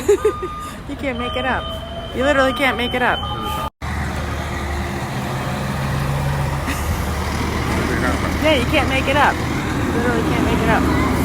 You can't make it up. You literally can't make it up. Yeah, you can't make it up. You literally can't make it up.